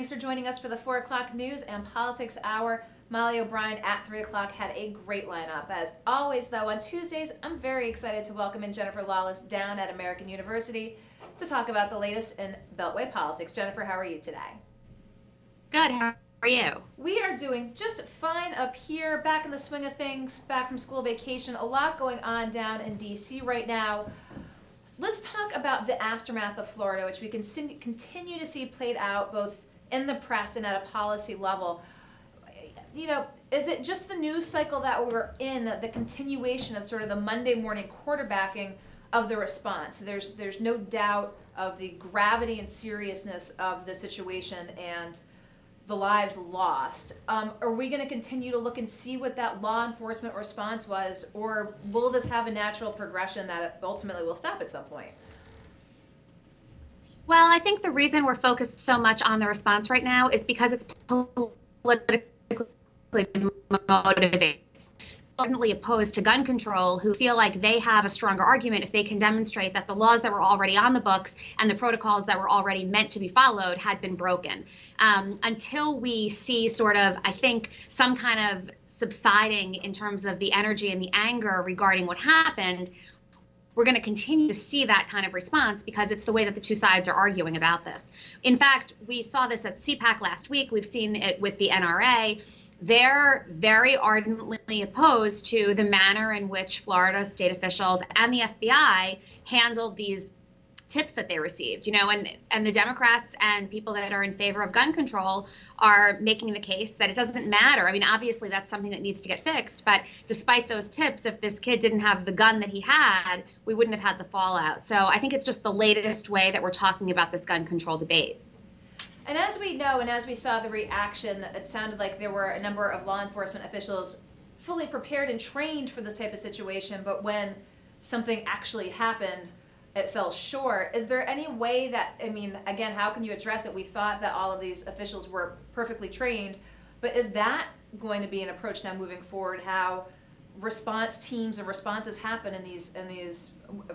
Thanks for joining us for the 4 o'clock news and politics hour. Molly O'Brien at 3 o'clock had a great lineup. As always, though, on Tuesdays, I'm very excited to welcome in Jennifer Lawless down at American University to talk about the latest in Beltway politics. Jennifer, how are you today? Good. How are you? We are doing just fine up here, back in the swing of things, back from school vacation. A lot going on down in D.C. right now. Let's talk about the aftermath of Florida, which we can continue to see played out both in the press and at a policy level. You know, is it just the news cycle that we're in, the continuation of sort of the Monday morning quarterbacking of the response? There's no doubt of the gravity and seriousness of the situation and the lives lost. Are we going to continue to look and see what that law enforcement response was, or will this have a natural progression that it ultimately will stop at some point? Well, I think the reason we're focused so much on the response right now is because it's politically motivated. Ardently opposed to gun control, who feel like they have a stronger argument if they can demonstrate that the laws that were already on the books and the protocols that were already meant to be followed had been broken. Until we see sort of, I think, some kind of subsiding in terms of the energy and the anger regarding what happened, we're going to continue to see that kind of response because it's the way that the two sides are arguing about this. In fact, we saw this at CPAC last week. We've seen it with the NRA. They're very ardently opposed to the manner in which Florida state officials and the FBI handled these tips that they received, you know, and the Democrats and people that are in favor of gun control are making the case that it doesn't matter. I mean, obviously that's something that needs to get fixed, but despite those tips, if this kid didn't have the gun that he had, we wouldn't have had the fallout. So I think it's just the latest way that we're talking about this gun control debate. And as we know, and as we saw the reaction, it sounded like there were a number of law enforcement officials fully prepared and trained for this type of situation, but when something actually happened, it fell short. Is there any way that, I mean, again, how can you address it? We thought that all of these officials were perfectly trained, but is that going to be an approach now moving forward, how response teams and responses happen in these,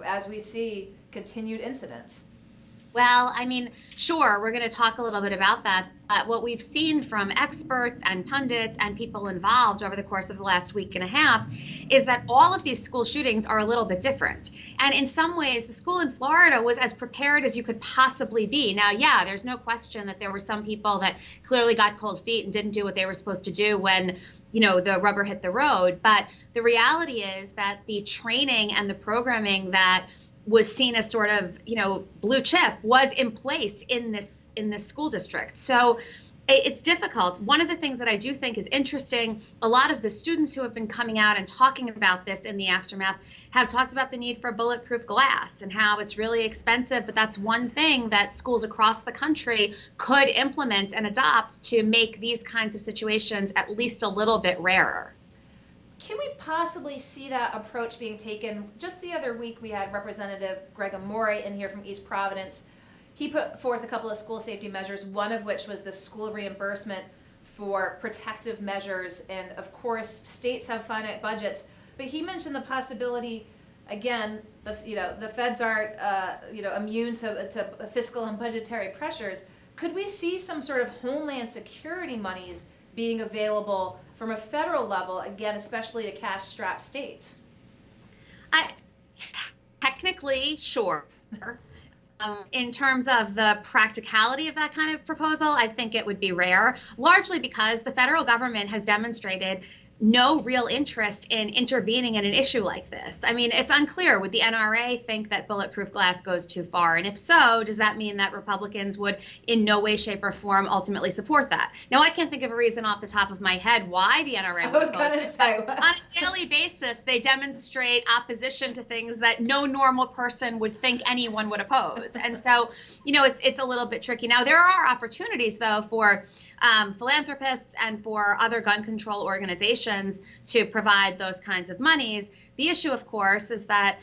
as we see continued incidents? Well, I mean, sure, we're going to talk a little bit about that. But what we've seen from experts and pundits and people involved over the course of the last week and a half is that all of these school shootings are a little bit different. And in some ways, the school in Florida was as prepared as you could possibly be. Now, yeah, there's no question that there were some people that clearly got cold feet and didn't do what they were supposed to do when, you know, the rubber hit the road. But the reality is that the training and the programming that was seen as sort of, you know, blue chip was in place in this school district. So it's difficult. One of the things that I do think is interesting, a lot of the students who have been coming out and talking about this in the aftermath have talked about the need for bulletproof glass and how it's really expensive, but that's one thing that schools across the country could implement and adopt to make these kinds of situations at least a little bit rarer. Can we possibly see that approach being taken? Just the other week, we had Representative Greg Amore in here from East Providence. He put forth a couple of school safety measures, one of which was the school reimbursement for protective measures. And of course, states have finite budgets. But he mentioned the possibility, again, the feds aren't immune to fiscal and budgetary pressures. Could we see some sort of homeland security monies being available from a federal level, again, especially to cash-strapped states? Technically, sure. In terms of the practicality of that kind of proposal, I think it would be rare, largely because the federal government has demonstrated no real interest in intervening in an issue like this. I mean, it's unclear. Would the NRA think that bulletproof glass goes too far? And if so, does that mean that Republicans would in no way, shape, or form ultimately support that? Now, I can't think of a reason off the top of my head why the NRA would oppose it. But on a daily basis, they demonstrate opposition to things that no normal person would think anyone would oppose. And so, you know, it's a little bit tricky. Now, there are opportunities, though, for philanthropists and for other gun control organizations to provide those kinds of monies. The issue, of course, is that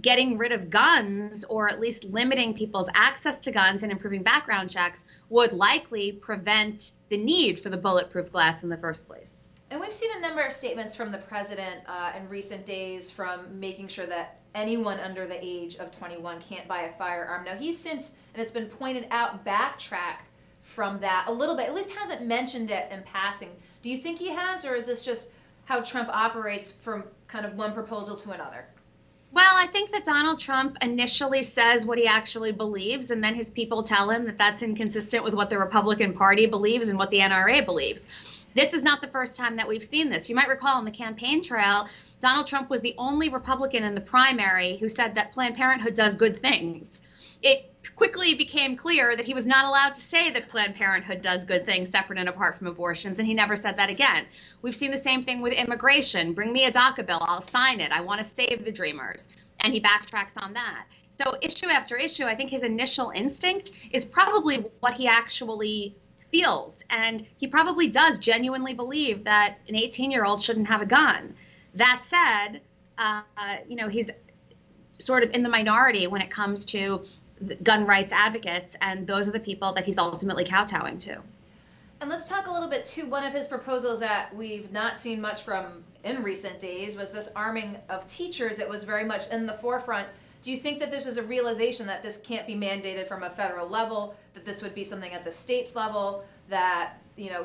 getting rid of guns, or at least limiting people's access to guns and improving background checks, would likely prevent the need for the bulletproof glass in the first place. And we've seen a number of statements from the president in recent days from making sure that anyone under the age of 21 can't buy a firearm. Now, he's since, and it's been pointed out, backtracked from that a little bit, at least hasn't mentioned it in passing. Do you think he has, or is this just how Trump operates from kind of one proposal to another? Well, I think that Donald Trump initially says what he actually believes, and then his people tell him that that's inconsistent with what the Republican Party believes and what the NRA believes. This is not the first time that we've seen this. You might recall on the campaign trail, Donald Trump was the only Republican in the primary who said that Planned Parenthood does good things. It quickly became clear that he was not allowed to say that Planned Parenthood does good things separate and apart from abortions, and he never said that again. We've seen the same thing with immigration. Bring me a DACA bill, I'll sign it. I want to save the Dreamers. And he backtracks on that. So issue after issue, I think his initial instinct is probably what he actually feels. And he probably does genuinely believe that an 18-year-old shouldn't have a gun. That said, he's sort of in the minority when it comes to gun rights advocates, and those are the people that he's ultimately kowtowing to. And let's talk a little bit too. One of his proposals that we've not seen much from in recent days was this arming of teachers. It was very much in the forefront. Do you think that this was a realization that this can't be mandated from a federal level, that this would be something at the states level, that,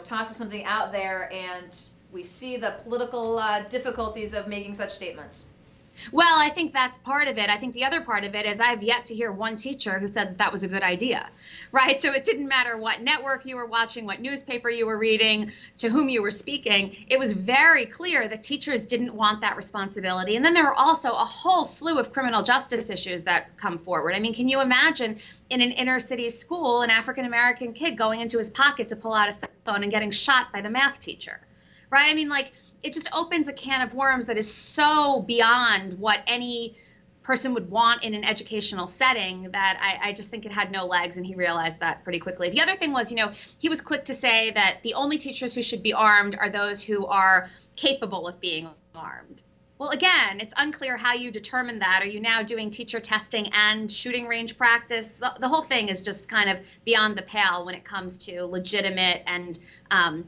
tosses something out there, and we see the political difficulties of making such statements? Well, I think that's part of it. I think the other part of it is I've yet to hear one teacher who said that was a good idea, right? So it didn't matter what network you were watching, what newspaper you were reading, to whom you were speaking. It was very clear that teachers didn't want that responsibility. And then there are also a whole slew of criminal justice issues that come forward. I mean, can you imagine in an inner city school, an African-American kid going into his pocket to pull out a cell phone and getting shot by the math teacher, right? I mean, it just opens a can of worms that is so beyond what any person would want in an educational setting that I just think it had no legs, and he realized that pretty quickly. The other thing was, he was quick to say that the only teachers who should be armed are those who are capable of being armed. Well, again, it's unclear how you determine that. Are you now doing teacher testing and shooting range practice? The whole thing is just kind of beyond the pale when it comes to legitimate and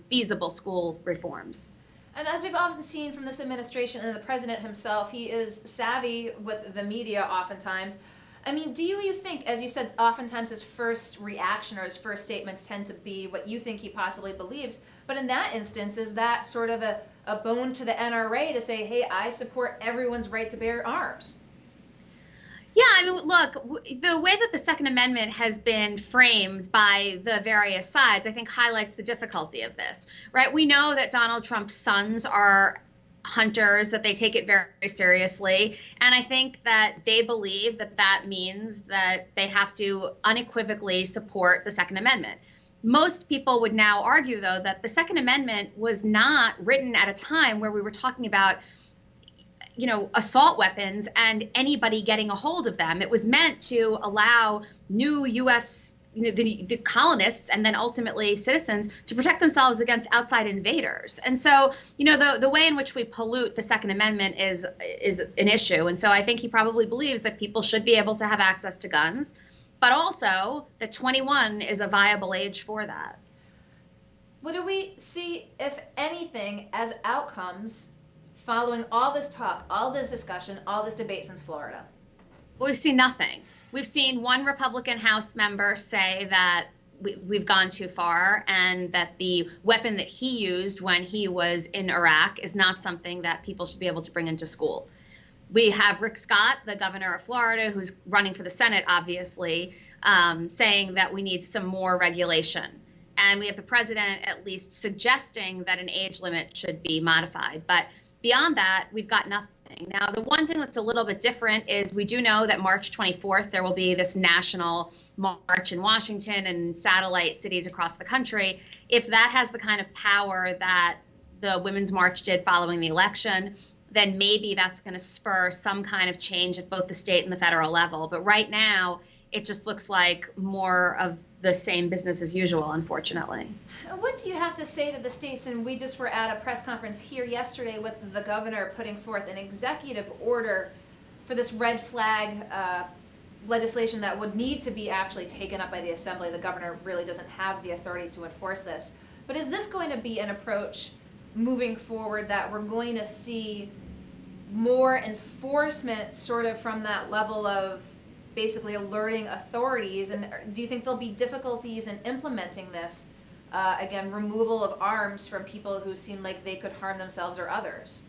feasible school reforms. And as we've often seen from this administration and the president himself, he is savvy with the media oftentimes. I mean, do you think, as you said, oftentimes his first reaction or his first statements tend to be what you think he possibly believes, but in that instance, is that sort of a bone to the NRA to say, hey, I support everyone's right to bear arms? Yeah, I mean, look, the way that the Second Amendment has been framed by the various sides, I think highlights the difficulty of this, right? We know that Donald Trump's sons are hunters, that they take it very seriously. And I think that they believe that that means that they have to unequivocally support the Second Amendment. Most people would now argue, though, that the Second Amendment was not written at a time where we were talking about assault weapons and anybody getting a hold of them. It was meant to allow new U.S., the colonists and then ultimately citizens to protect themselves against outside invaders. And so, the way in which we pollute the Second Amendment is an issue. And so I think he probably believes that people should be able to have access to guns, but also that 21 is a viable age for that. What do we see, if anything, as outcomes following all this talk, all this discussion, all this debate since Florida? Well, we've seen nothing. We've seen one Republican House member say that we've gone too far and that the weapon that he used when he was in Iraq is not something that people should be able to bring into school. We have Rick Scott, the governor of Florida, who's running for the Senate, obviously, saying that we need some more regulation. And we have the president at least suggesting that an age limit should be modified. But beyond that, we've got nothing. Now, the one thing that's a little bit different is we do know that March 24th, there will be this national march in Washington and satellite cities across the country. If that has the kind of power that the Women's March did following the election, then maybe that's going to spur some kind of change at both the state and the federal level. But right now, it just looks like more of the same business as usual, unfortunately. What do you have to say to the states? And we just were at a press conference here yesterday with the governor putting forth an executive order for this red flag legislation that would need to be actually taken up by the Assembly. The governor really doesn't have the authority to enforce this. But is this going to be an approach moving forward that we're going to see more enforcement sort of from that level of basically alerting authorities. And do you think there'll be difficulties in implementing this? Again, removal of arms from people who seem like they could harm themselves or others.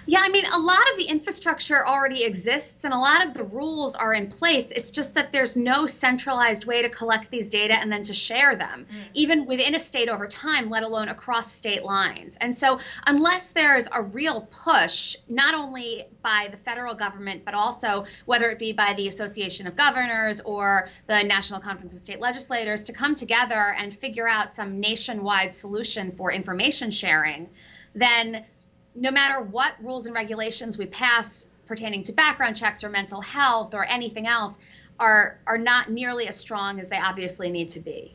Yeah, I mean, a lot of the infrastructure already exists and a lot of the rules are in place. It's just that there's no centralized way to collect these data and then to share them, even within a state over time, let alone across state lines. And so unless there's a real push, not only by the federal government, but also whether it be by the Association of Governors or the National Conference of State Legislators to come together and figure out some nationwide solution for information sharing, then no matter what rules and regulations we pass pertaining to background checks or mental health or anything else are not nearly as strong as they obviously need to be.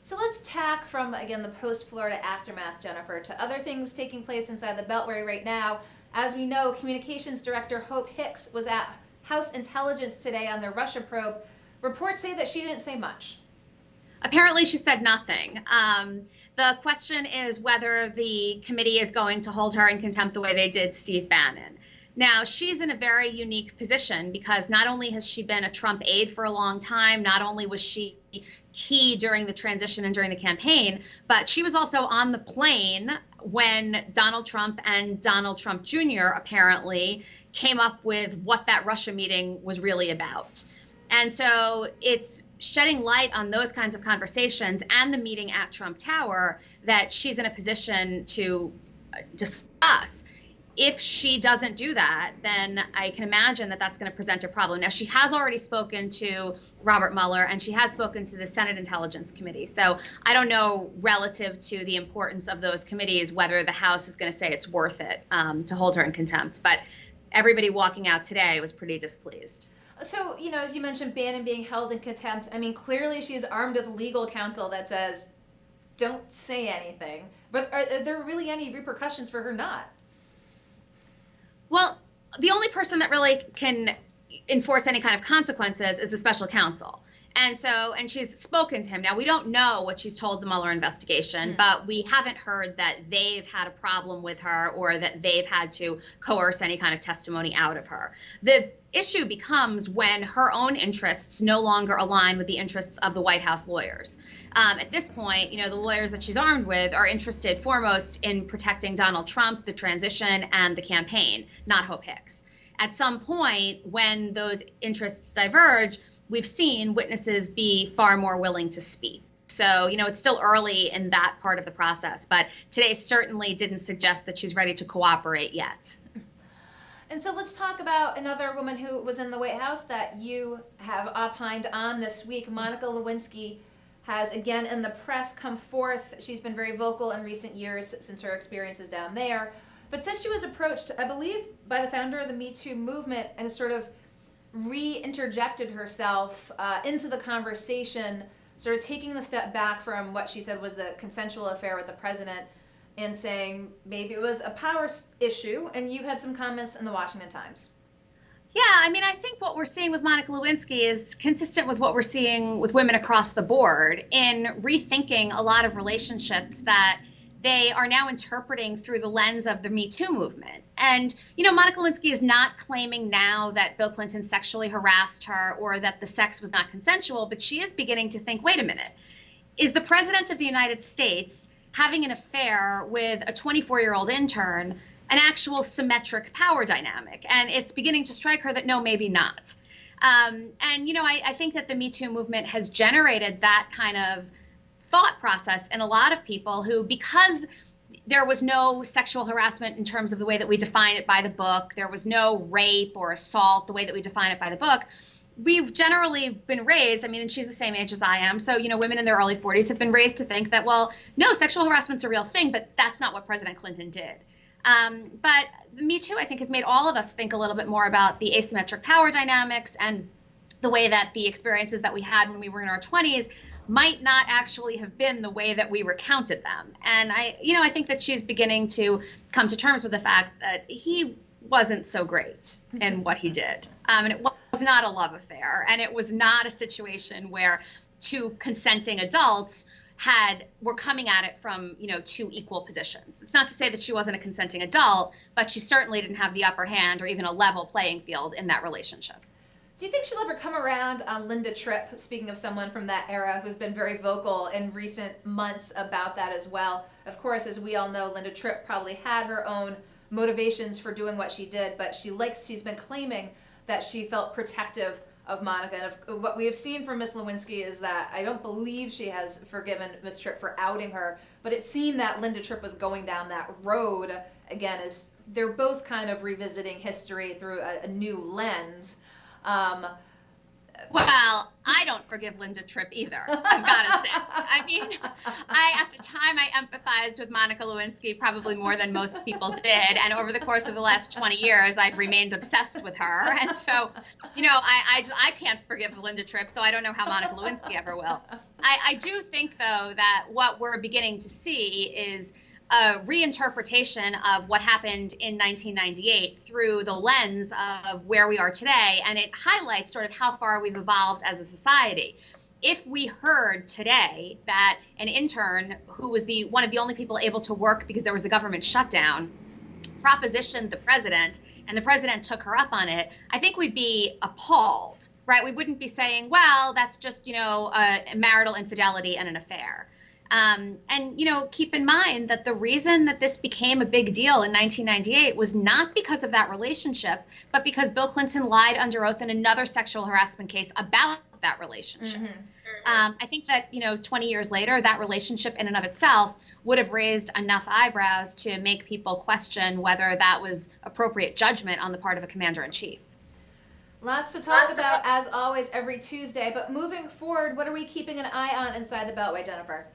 So let's tack from, again, the post-Florida aftermath, Jennifer, to other things taking place inside the Beltway right now. As we know, Communications Director Hope Hicks was at House Intelligence today on their Russia probe. Reports say that she didn't say much. Apparently, she said nothing. The question is whether the committee is going to hold her in contempt the way they did Steve Bannon. Now, she's in a very unique position because not only has she been a Trump aide for a long time, not only was she key during the transition and during the campaign, but she was also on the plane when Donald Trump and Donald Trump Jr. apparently came up with what that Russia meeting was really about. And so it's shedding light on those kinds of conversations and the meeting at Trump Tower that she's in a position to discuss. If she doesn't do that, then I can imagine that that's going to present a problem. Now, she has already spoken to Robert Mueller and she has spoken to the Senate Intelligence Committee. So I don't know relative to the importance of those committees whether the House is going to say it's worth it to hold her in contempt. But everybody walking out today was pretty displeased. So, as you mentioned, Bannon being held in contempt, I mean, clearly she's armed with legal counsel that says, don't say anything. But are there really any repercussions for her not? Well, the only person that really can enforce any kind of consequences is the special counsel. And she's spoken to him. Now, we don't know what she's told the Mueller investigation, but we haven't heard that they've had a problem with her or that they've had to coerce any kind of testimony out of her. The issue becomes when her own interests no longer align with the interests of the White House lawyers. At this point, the lawyers that she's armed with are interested foremost in protecting Donald Trump, the transition, and the campaign, not Hope Hicks. At some point, when those interests diverge, we've seen witnesses be far more willing to speak. So, it's still early in that part of the process, but today certainly didn't suggest that she's ready to cooperate yet. And so let's talk about another woman who was in the White House that you have opined on this week. Monica Lewinsky has, again, in the press come forth. She's been very vocal in recent years since her experiences down there. But since she was approached, I believe, by the founder of the Me Too movement and sort of re-interjected herself into the conversation, sort of taking the step back from what she said was the consensual affair with the president and saying maybe it was a power issue, and you had some comments in the Washington Times. Yeah, I mean, I think what we're seeing with Monica Lewinsky is consistent with what we're seeing with women across the board in rethinking a lot of relationships that they are now interpreting through the lens of the Me Too movement. And, Monica Lewinsky is not claiming now that Bill Clinton sexually harassed her or that the sex was not consensual, but she is beginning to think, wait a minute, is the president of the United States having an affair with a 24-year-old intern an actual symmetric power dynamic? And it's beginning to strike her that no, maybe not. I think that the Me Too movement has generated that kind of thought process in a lot of people who, because there was no sexual harassment in terms of the way that we define it by the book, there was no rape or assault the way that we define it by the book, we've generally been raised, and she's the same age as I am, so, women in their early 40s have been raised to think that, well, no, sexual harassment's a real thing, but that's not what President Clinton did. But Me Too, I think, has made all of us think a little bit more about the asymmetric power dynamics and the way that the experiences that we had when we were in our 20s might not actually have been the way that we recounted them. And I think that she's beginning to come to terms with the fact that he wasn't so great in what he did. And it was not a love affair. And it was not a situation where two consenting adults were coming at it from, two equal positions. It's not to say that she wasn't a consenting adult, but she certainly didn't have the upper hand or even a level playing field in that relationship. Do you think she'll ever come around on Linda Tripp, speaking of someone from that era who's been very vocal in recent months about that as well? Of course, as we all know, Linda Tripp probably had her own motivations for doing what she did, but she's been claiming that she felt protective of Monica. And what we have seen from Miss Lewinsky is that I don't believe she has forgiven Miss Tripp for outing her, but it seemed that Linda Tripp was going down that road again, as they're both kind of revisiting history through a new lens. Well, I don't forgive Linda Tripp either, I've got to say. I mean, at the time, I empathized with Monica Lewinsky probably more than most people did. And over the course of the last 20 years, I've remained obsessed with her. And so, I can't forgive Linda Tripp, so I don't know how Monica Lewinsky ever will. I do think, though, that what we're beginning to see is a reinterpretation of what happened in 1998 through the lens of where we are today, and it highlights sort of how far we've evolved as a society. If we heard today that an intern who was one of the only people able to work because there was a government shutdown propositioned the president and the president took her up on it, I think we'd be appalled, right? We wouldn't be saying, well, that's just, a marital infidelity and an affair. And keep in mind that the reason that this became a big deal in 1998 was not because of that relationship, but because Bill Clinton lied under oath in another sexual harassment case about that relationship. Mm-hmm. I think that, 20 years later, that relationship in and of itself would have raised enough eyebrows to make people question whether that was appropriate judgment on the part of a commander-in-chief. Lots to talk about, as always, every Tuesday. But moving forward, what are we keeping an eye on inside the Beltway, Jennifer?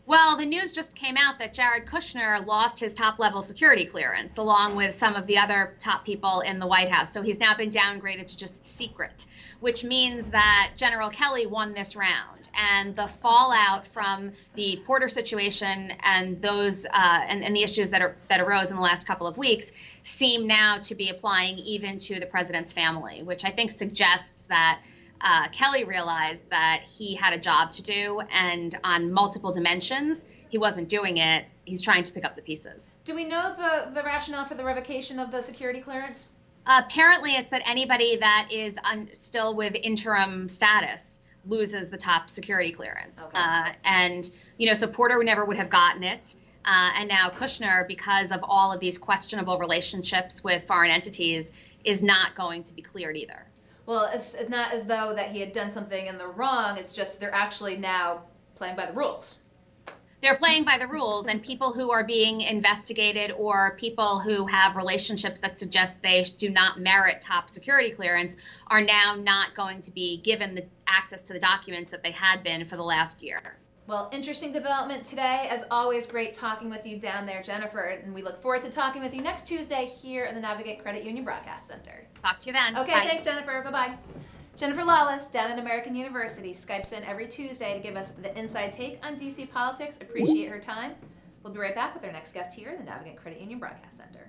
Well, the news just came out that Jared Kushner lost his top-level security clearance, along with some of the other top people in the White House. So he's now been downgraded to just secret, which means that General Kelly won this round. And the fallout from the Porter situation and those and the issues that arose in the last couple of weeks seem now to be applying even to the president's family, which I think suggests that Kelly realized that he had a job to do, and on multiple dimensions, he wasn't doing it. He's trying to pick up the pieces. Do we know the rationale for the revocation of the security clearance? Apparently, it's that anybody that is still with interim status loses the top security clearance. Okay. So Porter never would have gotten it. And now Kushner, because of all of these questionable relationships with foreign entities, is not going to be cleared either. Well, it's not as though that he had done something in the wrong. It's just they're actually now playing by the rules. They're playing by the rules, and people who are being investigated or people who have relationships that suggest they do not merit top security clearance are now not going to be given the access to the documents that they had been for the last year. Well, interesting development today. As always, great talking with you down there, Jennifer. And we look forward to talking with you next Tuesday here in the Navigate Credit Union Broadcast Center. Talk to you then. Okay, bye. Thanks, Jennifer. Bye-bye. Jennifer Lawless, down at American University, Skypes in every Tuesday to give us the inside take on D.C. politics. Appreciate her time. We'll be right back with our next guest here in the Navigate Credit Union Broadcast Center.